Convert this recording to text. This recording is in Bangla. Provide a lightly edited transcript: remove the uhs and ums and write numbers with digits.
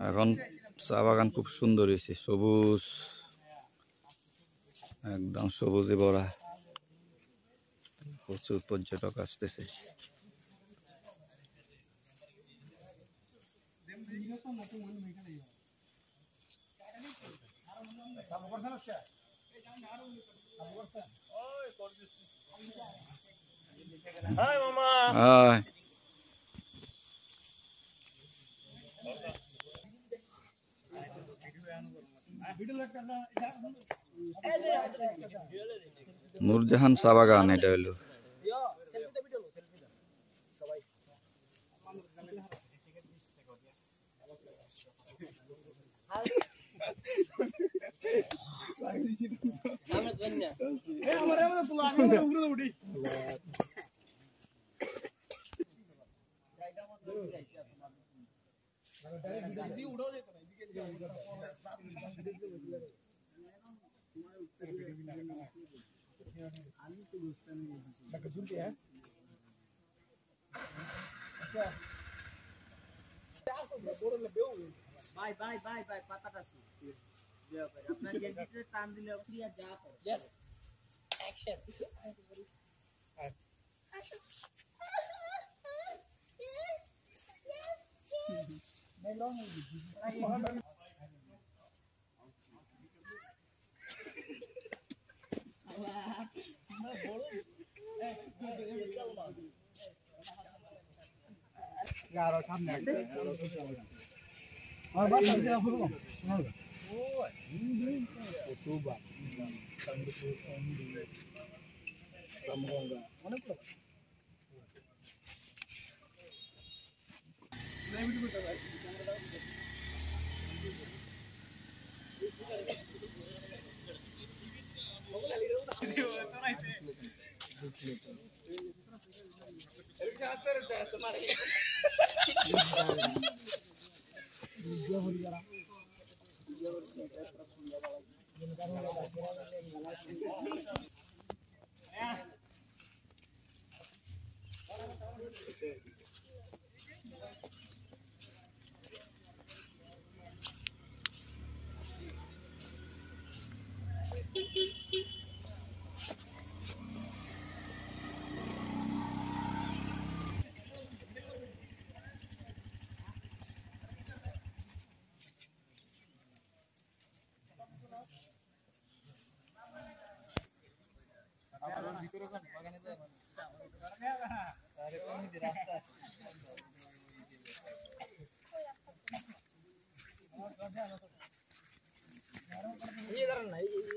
এখন চা বাগান খুব সুন্দর হয়েছে, সবুজ, একদম সবুজে ভরা। প্রচুর পর্যটক আসতেছে। হাই মামা। হাই। নূরজাহান চা বাগান এটা হলো। ভাই ভাই ভাই ভাই পাতাটা আপনার গেঞ্জিতে টান দিলে ক্রিয়া যা করে यस অ্যাকশন यारो सामने और बात करते हैं आपको सुबह ये करना है